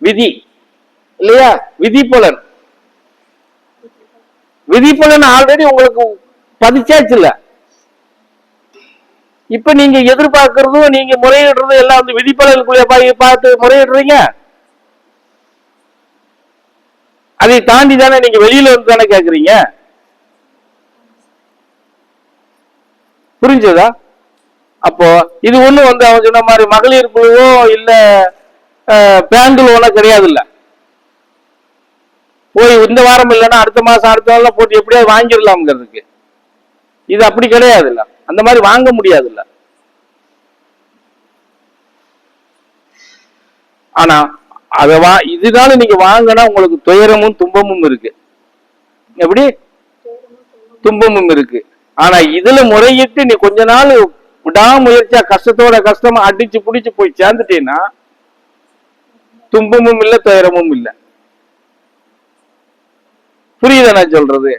விதி இல்லையா? விதிப்பலன். விதிப்பலன் ஆல்ரெடி உங்களுக்கு பதிச்சாச்சு இல்ல. இப்ப நீங்க எதிர்பார்க்கறதும் நீங்க முறையிடுறதும் எல்லாம் வந்து விதிப்பலனுக்குள்ள பார்த்து முறையிடுறீங்க. அதை தாண்டி தானே நீங்க வெளியில வந்து தானே கேக்குறீங்க. புரிஞ்சதா? அப்போ இது ஒண்ணு வந்து அவன் சொன்ன மாதிரி மகளிர் குழுவோ இல்ல பேங்க் லோனோ கிடையாது இல்ல. போய் இந்த வாரம் இல்லைன்னா அடுத்த மாசம் அடுத்த வாரம் போட்டு எப்படியாவது வாங்கிடலாம்ங்கிறதுக்கு. இது அப்படி கிடையாது இல்ல. அந்த மாதிரி வாங்க முடியாது இல்ல. ஆனா அத இதனால நீங்க வாங்கினா உங்களுக்கு துயரமும் துன்பமும் இருக்கு. எப்படி? துன்பமும் இருக்கு. ஆனா இதுல முறையிட்டு நீ கொஞ்ச நாள் விடாமுயற்சியா கஷ்டத்தோட கஷ்டமா அடிச்சு புடிச்சு போய் சேர்ந்துட்டேன்னா துன்பமும் இல்ல துயரமும் இல்ல. புரியுதா நான் சொல்றது?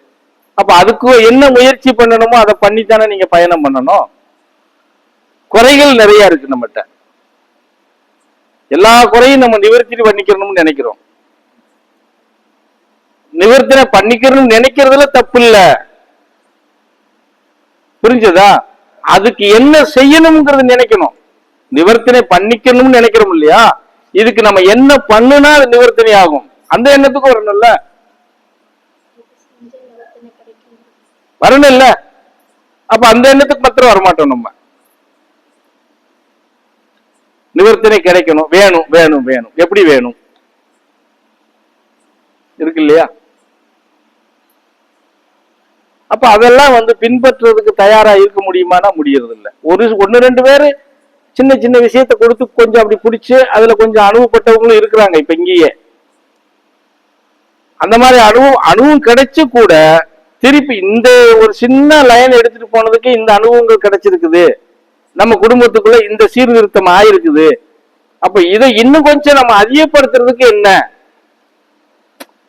அப்ப அதுக்கு என்ன முயற்சி பண்ணணுமோ அதை பண்ணித்தானே நீங்க பயணம் பண்ணணும். குறைகள் நிறைய இருக்கு நம்மகிட்ட. எல்லா குறையும் நம்ம நிவர்த்தி பண்ணிக்கணும்னு நினைக்கிறோம். நிவர்த்தனை பண்ணிக்கணும்னு நினைக்கிறதுல தப்பு இல்ல. புரிஞ்சதா? அதுக்கு என்ன செய்யணும்ங்கிறது நினைக்கணும். நிவர்த்தனை பண்ணிக்கணும்னு நினைக்கிறோம் இல்லையா? இதுக்கு நம்ம என்ன பண்ணுனா அது நிவர்த்தனை ஆகும். அந்த எண்ணத்துக்கு வரணும்ல. வரணும் இல்ல. அப்ப அந்த எண்ணத்துக்கு மாத்திரம் வரமாட்டோம். நம்ம நிவர்த்தனை கிடைக்கணும். வேணும் வேணும் வேணும். எப்படி வேணும் இருக்கு இல்லையா? அப்ப அதெல்லாம் வந்து பின்பற்றுறதுக்கு தயாரா இருக்க முடியுமானா முடியறது இல்ல. ஒன்னு ரெண்டு பேரு சின்ன சின்ன விஷயத்த கொடுத்து கொஞ்சம் அப்படி பிடிச்சு அதுல கொஞ்சம் அனுபவப்பட்டவங்களும் இருக்கிறாங்க இப்ப இங்கேயே. அந்த மாதிரி அனுபவம் கிடைச்சு கூட திருப்பி இந்த ஒரு சின்ன லைன் எடுத்துட்டு போனதுக்கு இந்த அனுபவங்கள் கிடைச்சிருக்குது. நம்ம குடும்பத்துக்குள்ள இந்த சீர்திருத்தம் ஆயிருக்குது. அப்ப இதை இன்னும் கொஞ்சம் நம்ம அதிகப்படுத்துறதுக்கு என்ன?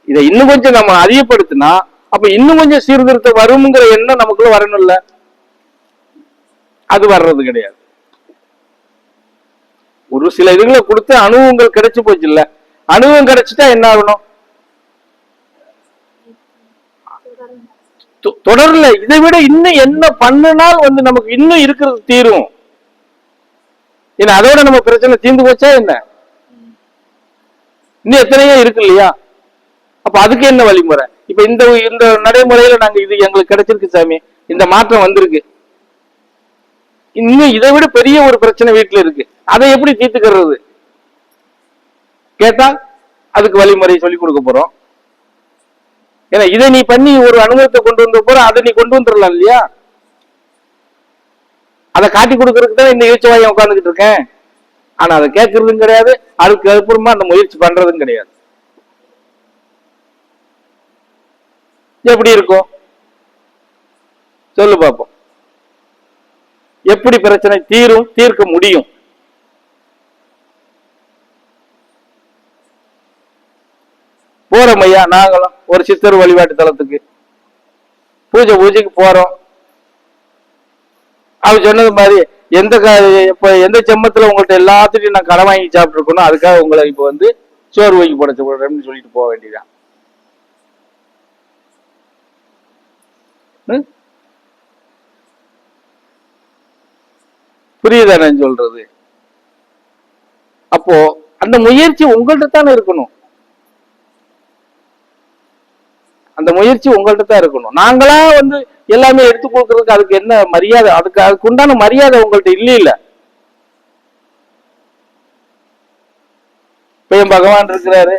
இதை இன்னும் கொஞ்சம் நம்ம அதிகப்படுத்தினா அப்ப இன்னும் கொஞ்சம் சீர்திருத்தம் வரும்ங்கிற எண்ணம் நமக்குள்ள வரணும்ல. அது வர்றது கிடையாது. ஒரு சில இதுகளை கொடுத்து அனுபவங்கள் கிடைச்சு போச்சு இல்ல. அனுபவம் கிடைச்சிட்டா என்ன ஆகணும்? தொடரல. இதை விட இன்னும் என்ன பண்ணினால் வந்து நமக்கு இன்னும் இருக்கிறது தீரும். ஏன்னா அதோட நம்ம பிரச்சனை தீர்ந்து போச்சா என்ன? இன்னும் எத்தனையோ இருக்கு இல்லையா? அப்ப அதுக்கு என்ன வழிமுறை? இப்ப இந்த நடைமுறையில நாங்க இது எங்களுக்கு கிடைச்சிருக்கு சாமி, இந்த மாற்றம் வந்திருக்கு. இன்னும் இதை விட பெரிய ஒரு பிரச்சனை வீட்டுல இருக்கு. அதை எப்படி தீர்த்துக்கிறது கேட்டா அதுக்கு வழிமுறை சொல்லி கொடுக்க போறோம். ஏன்னா இதை நீ பண்ணி ஒரு அனுபவத்தை கொண்டு வந்த போற, அதை நீ கொண்டு வந்துடலாம் இல்லையா? அதை காட்டி கொடுக்கறதுக்கு தான் இந்த யோசிச்சு உட்காந்துக்கிட்டு இருக்கேன். ஆனா அதை கேட்கறதும் கிடையாது. அதுக்கு அப்புறமா அந்த முயற்சி பண்றதும் கிடையாது. எப்படி இருக்கும் சொல்லு பாப்போம். எப்படி பிரச்சனை தீர்க்க முடியும்? போறோம் ஐயா, நாங்களும் ஒரு சித்தர் வழிபாட்டு தலத்துக்கு பூஜைக்கு போறோம். அவர் சொன்னது மாதிரி எந்த செம்மத்துல உங்கள்ட்ட எல்லாத்துட்டையும் நான் கடை வாங்கி சாப்பிட்டு இருக்கணும், அதுக்காக உங்களை இப்ப வந்து சோறு வாங்கி போட சொல்றேன்னு சொல்லிட்டு போக வேண்டியதான். புரியுதா நான் சொல்றது? அப்போ அந்த முயற்சி உங்கள்ட்ட தானே இருக்கணும். அந்த முயற்சி உங்கள்ட்ட தான் இருக்கணும். நாங்களா வந்து எல்லாமே எடுத்து கொடுக்கறதுக்கு அதுக்கு என்ன மரியாதை? அதுக்கு உண்டான மரியாதை உங்கள்ட்ட இல்ல. பகவான் இருக்கிறாரு,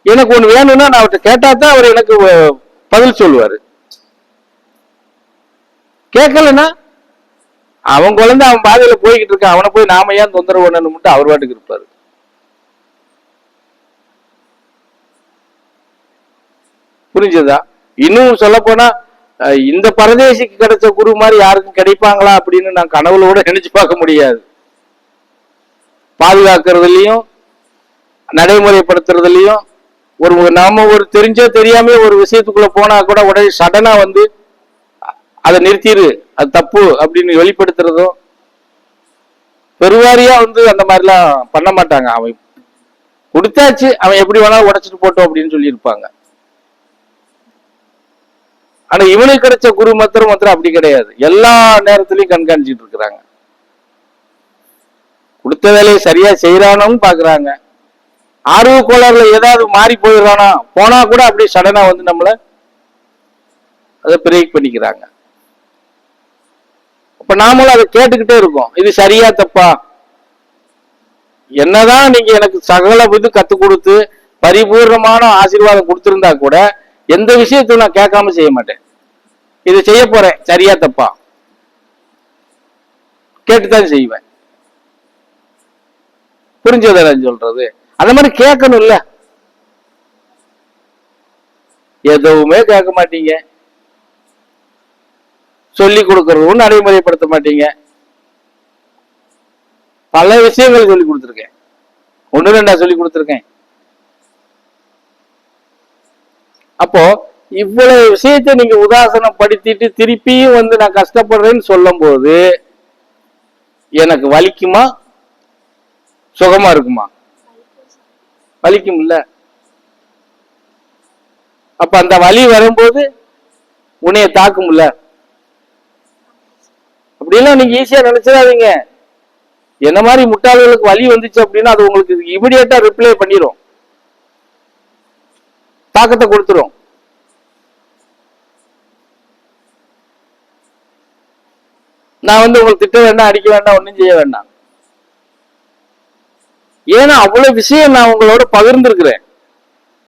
எனக்கு ஒண்ணு வேணும்னா நான் அவர்கிட்ட கேட்டா தான் அவர் எனக்கு பதில் சொல்லுவாரு. கேட்கலன்னா அவன் குழந்தை அவன் பாதையில போய்கிட்டு இருக்கான், அவனை போய் நாம ஏன் தொந்தரவு பண்ணணும் மட்டும் அவர் பாட்டுக்கு இருப்பாரு. புரிஞ்சதா? இன்னும் சொல்ல போனா இந்த பரதேசிக்கு கிடைச்ச குரு மாதிரி யாருக்கும் கிடைப்பாங்களா அப்படின்னு நான் கனவுல நினைச்சு பார்க்க முடியாது. பாதுகாக்கிறதுலயும் நடைமுறைப்படுத்துறதுலயும் நாம ஒரு தெரிஞ்சோ தெரியாம ஒரு விஷயத்துக்குள்ள போனா கூட உடனே சடனா வந்து அதை நிறுத்திடு, அது தப்பு அப்படின்னு வெளிப்படுத்துறதும் பெருவாரியா வந்து அந்த மாதிரிலாம் பண்ண மாட்டாங்க. அவன் கொடுத்தாச்சு, அவன் எப்படி வேணாலும் உடைச்சிட்டு போட்டோம் அப்படின்னு சொல்லி இருப்பாங்க. ஆனா இவனுக்கு கிடைச்ச குரு மந்திரம் அப்படி கிடையாது. எல்லா நேரத்திலையும் கண்காணிச்சுட்டு இருக்கிறாங்க. கொடுத்த வேலையை சரியா செய்யறானு பாக்குறாங்க. ஆர்வ கோளாறுல ஏதாவது மாறி போயிடறானா போனா கூட அப்படி சடனா வந்து நம்மள அதை பிரேக் பண்ணிக்கிறாங்க. அப்ப நாமளும் அதை கேட்டுக்கிட்டே இருக்கோம். இது சரியா தப்பா? என்னதான் நீங்க எனக்கு சகல இது கத்து கொடுத்து பரிபூர்ணமான ஆசீர்வாதம் கொடுத்திருந்தா கூட எந்த விஷயத்தையும் நான் கேட்காம செய்ய மாட்டேன். இது செய்ய போறேன், சரியா தப்பா கேட்டுதான் செய்வேன். புரிஞ்சதை நான் சொல்றது. அந்த மாதிரி கேட்கணும் இல்ல. எதுவுமே கேட்க மாட்டீங்க, சொல்லி கொடுக்கறதும் நடைமுறைப்படுத்த மாட்டீங்க. பல விஷயங்கள் சொல்லி கொடுத்துருக்கேன், ஒண்ணு ரெண்டா சொல்லி கொடுத்துருக்கேன். அப்போ இவ்வளவு விஷயத்தை நீங்க உதாசனப்படுத்திட்டு திருப்பியும் வந்து நான் கஷ்டப்படுறேன்னு சொல்லும் போது எனக்கு வலிக்குமா சுகமா இருக்குமா? வலிக்கும் இல்ல. அப்ப அந்த வலி வரும்போது உன்னைய தாக்கும்ல. அப்படிலாம் நீங்க ஈஸியா நினைச்சிடாதீங்க. என்ன மாதிரி முட்டாள்களுக்கு வலி வந்துச்சு அப்படின்னா அது உங்களுக்கு இமிடியேட்டா ரிப்ளை பண்ணிரும், தாக்கத்தை கொடுத்துரும். நான் வந்து உங்களுக்கு திட்ட வேண்டாம், அடிக்க வேண்டாம், ஒன்னும் செய்ய வேண்டாம். ஏன்னா அவ்வளவு விஷயம் நான் உங்களோட பகிர்ந்திருக்கிறேன்.